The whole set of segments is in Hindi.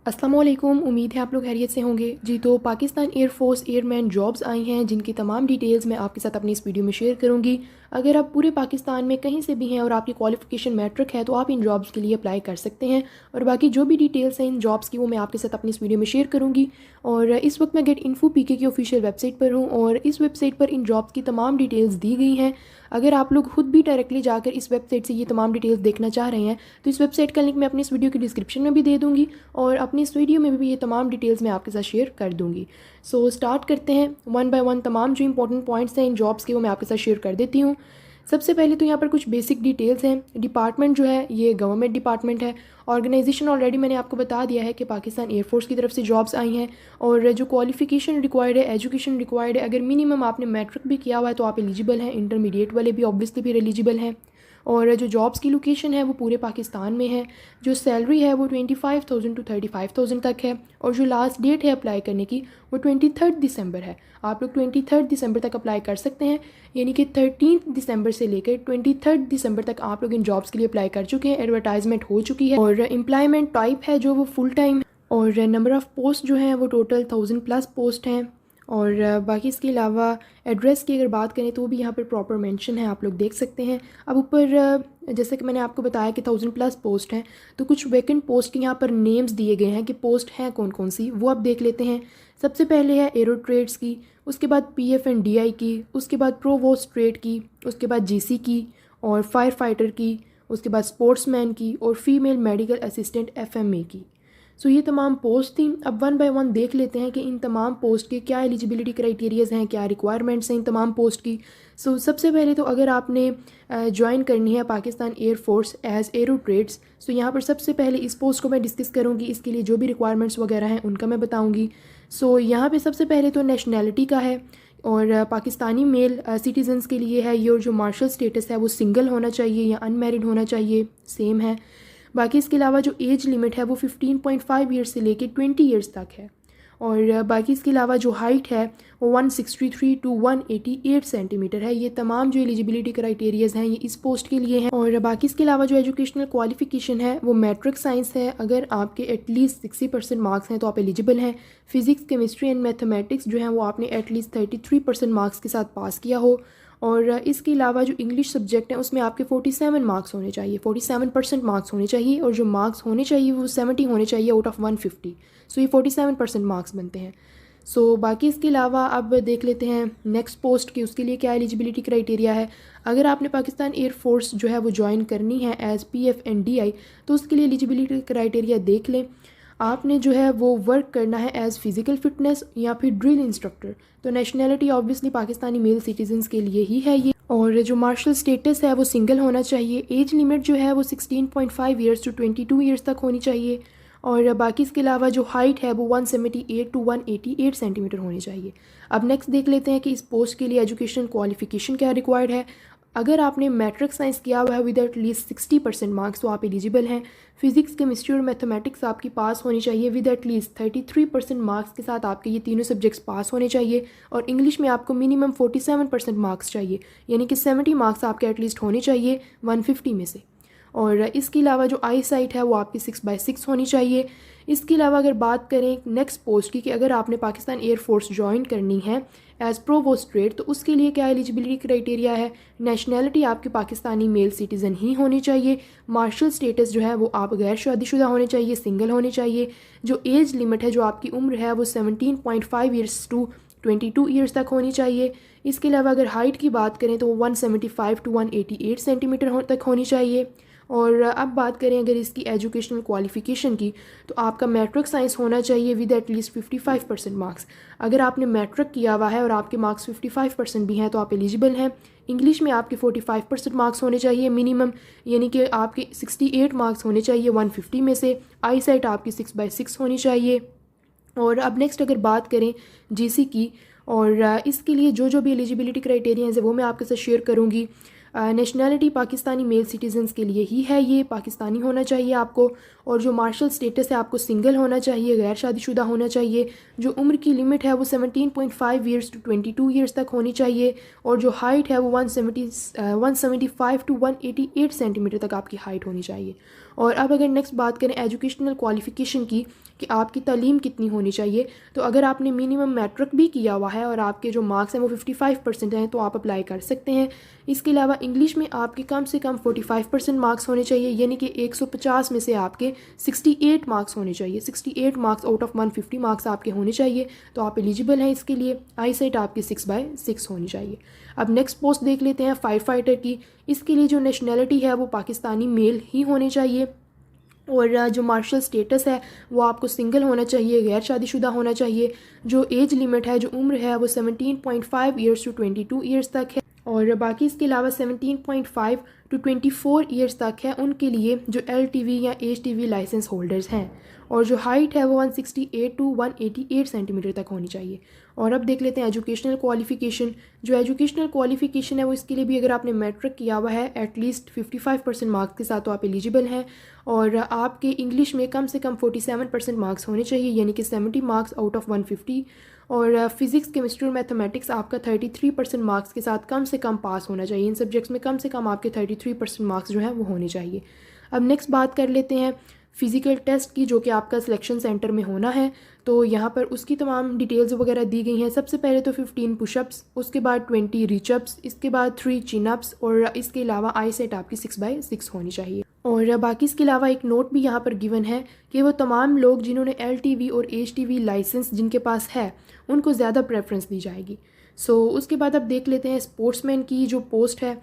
अस्सलाम वालेकुम। उम्मीद है आप लोग खैरियत से होंगे जी। तो पाकिस्तान एयरफोर्स एयरमैन जॉब्स आई हैं जिनकी तमाम डिटेल्स मैं आपके साथ अपनी इस वीडियो में शेयर करूंगी। अगर आप पूरे पाकिस्तान में कहीं से भी हैं और आपकी क्वालिफिकेशन मैट्रिक है तो आप इन जॉब्स के लिए अप्लाई कर सकते हैं। और बाकी जो भी डिटेल्स हैं इन जॉब्स की वो मैं आपके साथ अपनी इस वीडियो में शेयर करूँगी। और इस वक्त मैं गेट इन्फो पीके की ऑफिशियल वेबसाइट पर हूँ और इस वेबसाइट पर इन जॉब्स की तमाम डिटेल्स दी गई हैं। अगर आप लोग खुद भी डायरेक्टली जाकर इस वेबसाइट से ये तमाम डिटेल्स देखना चाह रहे हैं तो इस वेबसाइट का लिंक मैं अपनी इस वीडियो की डिस्क्रिप्शन में भी दे दूँगी और अपनी इस वीडियो में भी ये तमाम डिटेल्स मैं आपके साथ शेयर कर दूँगी। सो स्टार्ट करते हैं वन बाय वन। तमाम जो इंपॉर्टेंट पॉइंट्स हैं इन जॉब्स के वो मैं आपके साथ शेयर कर देती हूँ। सबसे पहले तो यहाँ पर कुछ बेसिक डिटेल्स हैं। डिपार्टमेंट जो है ये गवर्नमेंट डिपार्टमेंट है। ऑर्गेनाइजेशन ऑलरेडी मैंने आपको बता दिया है कि पाकिस्तान एयरफोर्स की तरफ से जॉब्स आई हैं। और जो क्वालिफिकेशन रिक्वायर्ड है, एजुकेशन रिक्वायर्ड है, अगर मिनिमम आपने मैट्रिक भी किया हुआ है तो आप एलिजिबल हैं। इंटरमीडिएट वाले भी ऑब्वियसली फिर एलिजिबल हैं। और जो जॉब्स की लोकेशन है वो पूरे पाकिस्तान में है। जो सैलरी है वो 25,000 टू 35,000 तक है। और जो लास्ट डेट है अप्लाई करने की वो 23 दिसंबर है। आप लोग 23 दिसंबर तक अप्लाई कर सकते हैं, यानी कि 13 दिसंबर से लेकर 23 दिसंबर तक आप लोग इन जॉब्स के लिए अप्लाई कर चुके हैं। एडवर्टाइजमेंट हो चुकी है और एम्प्लॉयमेंट टाइप है जो वो फुल टाइम। और नंबर ऑफ़ पोस्ट जो हैं वो टोटल 1000+ पोस्ट हैं। और बाकी इसके अलावा एड्रेस की अगर बात करें तो भी यहाँ पर प्रॉपर मेंशन है, आप लोग देख सकते हैं। अब ऊपर जैसे कि मैंने आपको बताया कि 1000+ पोस्ट हैं तो कुछ वैकेंट पोस्ट के यहाँ पर नेम्स दिए गए हैं कि पोस्ट हैं कौन कौन सी, वो आप देख लेते हैं। सबसे पहले है एरो ट्रेड्स की, उसके बाद PF&DI की, उसके बाद प्रोवोस्ट ट्रेड की, उसके बाद GC की और फायर फाइटर की, उसके बाद स्पोर्ट्समैन की और फीमेल मेडिकल असिस्टेंट FMA की। सो ये तमाम पोस्ट थी। अब वन बाय वन देख लेते हैं कि इन तमाम पोस्ट के क्या एलिजिबिलिटी क्राइटेरियाज़ हैं, क्या रिक्वायरमेंट्स हैं इन तमाम पोस्ट की। सो सबसे पहले तो अगर आपने ज्वाइन करनी है Pakistan air force as aero trades, so यहाँ पर सबसे पहले इस पोस्ट को मैं डिस्कस करूँगी। इसके लिए जो भी रिक्वायरमेंट्स वगैरह हैं उनका मैं बताऊँगी। सो यहाँ पर सबसे पहले तो नेशनैलिटी का है और पाकिस्तानी मेल सिटीजन्स के लिए है ये। और जो मार्शल स्टेटस है वो सिंगल होना चाहिए या अनमैरिड होना चाहिए, सेम है। बाकी इसके अलावा जो एज लिमिट है वो 15.5 ईयर्स से लेके 20 ईयर्स तक है। और बाकी इसके अलावा जो हाइट है वो 163 टू 188 सेंटीमीटर है। ये तमाम जो एलिजिबिलिटी क्राइटेरियाज़ हैं ये इस पोस्ट के लिए हैं। और बाकी इसके अलावा जो एजुकेशनल क्वालिफिकेशन है वो मैट्रिक साइंस है। अगर आपके एटलीस्ट 60% मार्क्स हैं तो आप एलिजिबल हैं। फिज़िक्स, केमिस्ट्री एंड मैथमेटिक्स जो हैं वो आपने एटलीस्ट 33% मार्क्स के साथ पास किया हो। और इसके अलावा जो इंग्लिश सब्जेक्ट है उसमें आपके 47 मार्क्स होने चाहिए, 47% मार्क्स होने चाहिए। और जो मार्क्स होने चाहिए वो 70 होने चाहिए आउट ऑफ 150। सो ये 47% मार्क्स बनते हैं। सो बाकी इसके अलावा अब देख लेते हैं नेक्स्ट पोस्ट की, उसके लिए क्या एलिजिबिलिटी क्राइटेरिया है। अगर आपने पाकिस्तान एयरफोर्स जो है वो ज्वाइन करनी है एज़ PF&DI तो उसके लिए एलिजिबिलिटी क्राइटेरिया देख लें। आपने जो है वो वर्क करना है एज़ फ़िज़िकल फ़िटनेस या फिर ड्रिल इंस्ट्रक्टर। तो nationality obviously Pakistani male citizens के लिए ही है ये। और जो मार्शल स्टेटस है वो सिंगल होना चाहिए। एज लिमिट जो है वो 16.5 ईयर्स टू 22 ईयर्स तक होनी चाहिए। और बाकी इसके अलावा जो हाइट है वो 178 टू 188 सेंटीमीटर होनी चाहिए। अब नेक्स्ट देख लेते हैं कि इस पोस्ट के लिए एजुकेशन क्वालिफिकेशन क्या रिक्वायर्ड है। अगर आपने मैट्रिक साइंस किया हुआ है विद एटलीस्ट 60% मार्क्स तो आप एलिजिबल हैं। फिज़िक्स, केमिस्ट्री और मैथमेटिक्स आपकी पास होनी चाहिए विद एटलीस्ट 33% मार्क्स के साथ आपके ये तीनों सब्जेक्ट्स पास होने चाहिए। और इंग्लिश में आपको मिनिमम 47% मार्क्स चाहिए, यानी कि 70 मार्क्स आपके एटलीस्ट होने चाहिए 150 में से। और इसके अलावा जो आई साइट है वो आपकी 6/6 होनी चाहिए। इसके अलावा अगर बात करें नेक्स्ट पोस्ट की कि अगर आपने पाकिस्तान एयरफोर्स ज्वाइन करनी है एज़ प्रोवोस्ट ट्रेड तो उसके लिए क्या एलिजिबिलिटी क्राइटेरिया है। नेशनैलिटी आपकी पाकिस्तानी मेल सिटीज़न ही होनी चाहिए। मार्शल स्टेटस जो है वो आप गैर शादीशुदा होने चाहिए, सिंगल होने चाहिए। जो एज लिमिट है, जो आपकी उम्र है वो 17.5 ईयर्स टू 22 ईयर्स तक होनी चाहिए। इसके अलावा अगर हाइट की बात करें तो 175 टू 188 सेंटीमीटर तक होनी चाहिए। और अब बात करें अगर इसकी एजुकेशनल क्वालिफ़िकेशन की तो आपका मैट्रिक साइंस होना चाहिए विद एटलीस्ट 55% मार्क्स। अगर आपने मैट्रिक किया हुआ है और आपके मार्क्स 55% भी हैं तो आप एलिजिबल हैं। इंग्लिश में आपके 45% मार्क्स होने चाहिए मिनिमम, यानी कि आपके 68 मार्क्स होने चाहिए 150 में से। आई साइट आपकी 6/6 होनी चाहिए। और अब नेक्स्ट अगर बात करें GC की, और इसके लिए जो जो भी एलिजिबिलिटी क्राइटेरियाज़ है वो मैं आपके साथ शेयर करूँगी। नेशनैलिटी पाकिस्तानी मेल सिटीजन्स के लिए ही है, ये पाकिस्तानी होना चाहिए आपको। और जो मार्शल स्टेटस है आपको सिंगल होना चाहिए, गैर शादीशुदा होना चाहिए। जो उम्र की लिमिट है वो 17.5 ईयर्स टू 22 ईयर्स तक होनी चाहिए। और जो हाइट है वो 175 टू 188 सेंटीमीटर तक आपकी हाइट होनी चाहिए। और अब अगर नेक्स्ट बात करें एजुकेशनल क्वालिफ़िकेशन की कि आपकी तालीम कितनी होनी चाहिए, तो अगर आपने मिनिमम मैट्रिक भी किया हुआ है और आपके जो मार्क्स हैं वो 55% हैं तो आप अप्लाई कर सकते हैं। इसके अलावा इंग्लिश में आपके कम से कम 45% मार्क्स होने चाहिए, यानी कि 150 में से आपके 68 मार्क्स होने चाहिए। 68 मार्क्स आउट ऑफ 150 मार्क्स आपके होने चाहिए, तो आप एलिजिबल हैं इसके लिए। आई सेट आपकी 6/6 होनी चाहिए। अब नेक्स्ट पोस्ट देख लेते हैं फायर फाइटर की। इसके लिए जो नेशनैलिटी है वो पाकिस्तानी मेल ही होनी चाहिए, और जो मार्शल स्टेटस है वो आपको सिंगल होना चाहिए, गैर शादीशुदा होना चाहिए। जो एज लिमिट है, जो उम्र है, वो 17.5 ईयर्स टू 22 ईयर्स तक है। और बाकी इसके अलावा 17.5 टू 24 ईयर्स तक है उनके लिए जो LTV या HTV लाइसेंस होल्डर्स हैं। और जो हाइट है वो 168 टू 188 सेंटीमीटर तक होनी चाहिए। और अब देख लेते हैं एजुकेशनल क्वालिफ़िकेशन। जो एजुकेशनल क्वालिफ़िकेशन है वो इसके लिए भी अगर आपने मैट्रिक किया हुआ है एटलीस्ट 55% मार्क्स के साथ तो आप एलिजिबल हैं। और आपके इंग्लिश में कम से कम 47% मार्क्स होने चाहिए, यानी कि 70 मार्क्स आउट ऑफ 150। और फिज़िक्स, केमिस्ट्री और मैथमेटिक्स आपका 33% मार्क्स के साथ कम से कम पास होना चाहिए। इन सब्जेक्ट्स में कम से कम आपके 33% मार्क्स जो हैं वो होने चाहिए। अब नेक्स्ट बात कर लेते हैं फ़िज़िकल टेस्ट की, जो कि आपका सिलेक्शन सेंटर में होना है। तो यहाँ पर उसकी तमाम डिटेल्स वगैरह दी गई हैं। सबसे पहले तो 15 पुशअप्स, उसके बाद 20 रीचअप्स, इसके बाद 3 चिनअप्स, और इसके अलावा आई सेट आपकी 6/6 होनी चाहिए। और बाकी इसके अलावा एक नोट भी यहाँ पर गिवन है कि वो तमाम लोग जिन्होंने LTV और HTV लाइसेंस जिनके पास है उनको ज़्यादा प्रेफरेंस दी जाएगी। उसके बाद अब देख लेते हैं स्पोर्ट्समैन की जो पोस्ट है।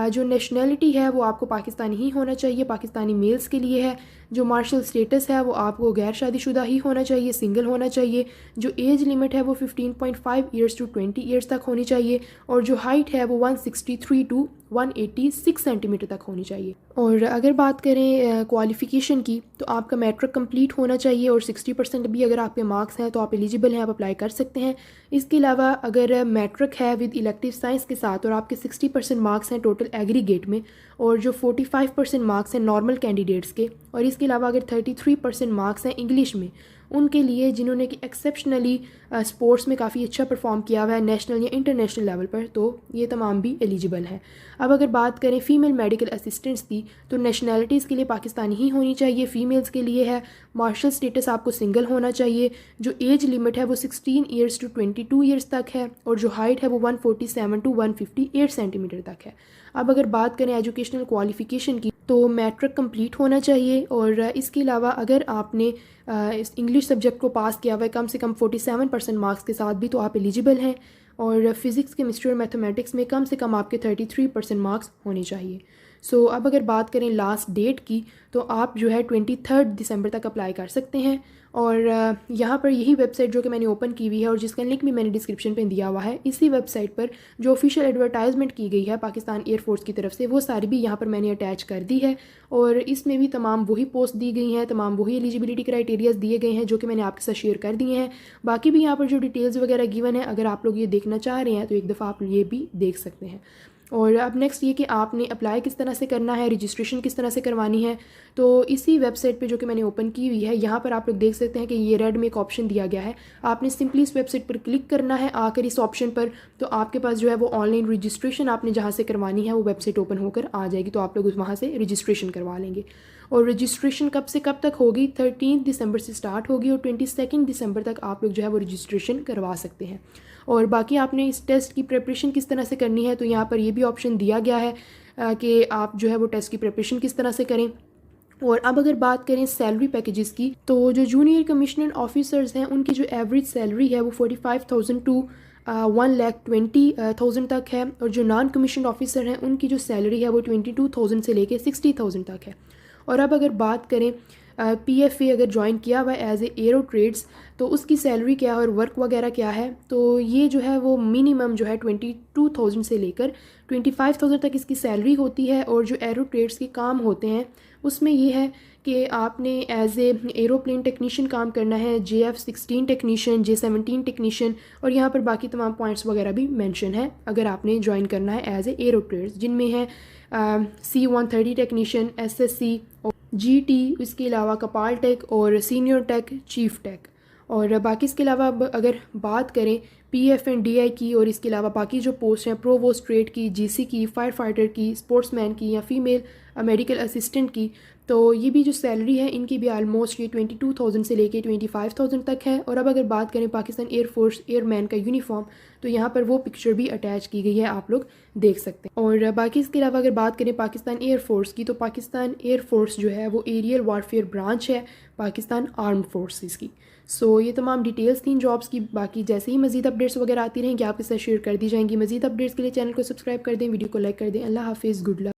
जो नेशनैलिटी है वो आपको पाकिस्तानी ही होना चाहिए, पाकिस्तानी मेल्स के लिए है। जो मार्शल स्टेटस है वो आपको गैर शादीशुदा ही होना चाहिए, सिंगल होना चाहिए। जो एज लिमिट है वो 15.5 ईयर्स टू 20 ईयर्स तक होनी चाहिए। और जो हाइट है वो 163 टू 186 सेंटीमीटर तक होनी चाहिए। और अगर बात करें क्वालिफ़िकेशन की, तो आपका मैट्रिक कंप्लीट होना चाहिए और 60% भी अगर आपके मार्क्स हैं तो आप एलिजिबल हैं, आप अप्लाई कर सकते हैं। इसके अलावा अगर मैट्रिक है विद इलेक्टिव साइंस के साथ और आपके 60% मार्क्स हैं टोटल एग्रीगेट में, और जो 45% मार्क्स हैं नॉर्मल कैंडिडेट्स के, और इसके अलावा अगर 33% मार्क्स हैं इंग्लिश में उनके लिए जिन्होंने कि एक्सेप्शनली स्पोर्ट्स में काफ़ी अच्छा परफॉर्म किया हुआ है नेशनल या इंटरनेशनल लेवल पर, तो ये तमाम भी एलिजिबल हैं। अब अगर बात करें फ़ीमेल मेडिकल असिस्टेंट्स की, तो नेशनैलिटीज़ के लिए पाकिस्तानी ही होनी चाहिए। फ़ीमेल्स के लिए है मार्शल स्टेटस आपको सिंगल होना चाहिए। जो एज लिमिट है वो 16 ईयर्स टू 22 ईयर्स तक है, और जो हाइट है वो 147 टू 158 सेंटीमीटर तक है। अब अगर बात करें एजुकेशनल क्वालिफ़िकेशन की, तो मैट्रिक कंप्लीट होना चाहिए। और इसके अलावा अगर आपने इस इंग्लिश सब्जेक्ट को पास किया हुआ है कम से कम 47% मार्क्स के साथ भी, तो आप एलिजिबल हैं। और फिज़िक्स, केमिस्ट्री और मैथमेटिक्स में कम से कम आपके 33% मार्क्स होने चाहिए। अब अगर बात करें लास्ट डेट की, तो आप जो है 23 दिसंबर तक अप्लाई कर सकते हैं। और यहाँ पर यही वेबसाइट जो कि मैंने ओपन की हुई है और जिसका लिंक भी मैंने डिस्क्रिप्शन पे दिया हुआ है, इसी वेबसाइट पर जो ऑफिशियल एडवर्टाइजमेंट की गई है पाकिस्तान एयरफोर्स की तरफ से, वो सारी भी यहाँ पर मैंने अटैच कर दी है। और इसमें भी तमाम वही पोस्ट दी गई हैं, तमाम वही एलिजिबिलिटी क्राइटेरियाज दिए गए हैं जो कि मैंने आपके साथ शेयर कर दिए हैं। बाकी भी यहाँ पर जो डिटेल्स वगैरह गिवन है, अगर आप लोग ये देखना चाह रहे हैं तो एक दफ़ा आप ये भी देख सकते हैं। और अब नेक्स्ट ये कि आपने अप्लाई किस तरह से करना है, रजिस्ट्रेशन किस तरह से करवानी है। तो इसी वेबसाइट पे जो कि मैंने ओपन की हुई है, यहाँ पर आप लोग देख सकते हैं कि ये रेड में एक ऑप्शन दिया गया है। आपने सिंपली इस वेबसाइट पर क्लिक करना है आकर इस ऑप्शन पर, तो आपके पास जो है वो ऑनलाइन रजिस्ट्रेशन आपने जहाँ से करवानी है वो वेबसाइट ओपन होकर आ जाएगी, तो आप लोग उस वहाँ से रजिस्ट्रेशन करवा लेंगे। और रजिस्ट्रेशन कब से कब तक होगी? 13 दिसंबर से स्टार्ट होगी और 22 दिसंबर तक आप लोग जो है वो रजिस्ट्रेशन करवा सकते हैं। और बाकी आपने इस टेस्ट की प्रिपरेशन किस तरह से करनी है, तो यहाँ पर ये भी ऑप्शन दिया गया है कि आप जो है वो टेस्ट की प्रिपरेशन किस तरह से करें। और अब अगर बात करें सैलरी पैकेजेस की, तो जो जूनियर कमिश्नर ऑफिसर्स हैं उनकी जो एवरेज सैलरी है वो 45,000 टू 1,20,000 तक है। और जो नॉन कमीशन ऑफिसर हैं उनकी जो सैलरी है वो 22,000 से लेके 60,000 तक है। और अब अगर बात करें PFA अगर ज्वाइन किया हुआ है एज ए एरो ट्रेड्स, तो उसकी सैलरी क्या है और वर्क वगैरह क्या है, तो ये जो है वो मिनिमम जो है 22,000 से लेकर 25,000 तक इसकी सैलरी होती है। और जो एरो ट्रेड्स के काम होते हैं उसमें ये है कि आपने एज ए एरोप्लेन टेक्नीशियन काम करना है, JF-16 टेक्नीशियन, J-17 टेक्नीशियन, और यहाँ पर बाकी तमाम पॉइंट्स वगैरह भी मेंशन है अगर आपने ज्वाइन करना है एज ए एरो ट्रेड्स, जिनमें है C-130 टेक्नीशियन, SSC, GT, इसके अलावा कपाल टेक और सीनियर टेक, चीफ टेक। और बाकी इसके अलावा अगर बात करें PF एंड DI की, और इसके अलावा बाकी जो पोस्ट हैं प्रोवोस्ट ट्रेड की, GC की, फायर फाइटर की, स्पोर्ट्समैन की या फीमेल मेडिकल असिस्टेंट की, तो ये भी जो सैलरी है इनकी भी आलमोस्ट ये 22,000 से लेके 25,000 तक है। और अब अगर बात करें पाकिस्तान एयरफोर्स एयरमैन का यूनिफॉर्म, तो यहाँ पर वो पिक्चर भी अटैच की गई है, आप लोग देख सकते हैं। और बाकी इसके अलावा अगर बात करें पाकिस्तान एयरफोर्स की, तो पाकिस्तान एयरफोर्स जो है वो एरियल वारफेयर ब्रांच है पाकिस्तान आर्म्ड फोर्सेस की। सो ये तमाम डिटेल्स थी जॉब्स की। बाकी जैसे ही मजीद अपडेट्स वगैरह आती रहेंगी आपके साथ शेयर कर दी जाएंगी। मजीद अपडेट्स के लिए चैनल को सब्सक्राइब कर दें, वीडियो को लाइक कर दें। अल्लाह हाफिज़, गुड लक।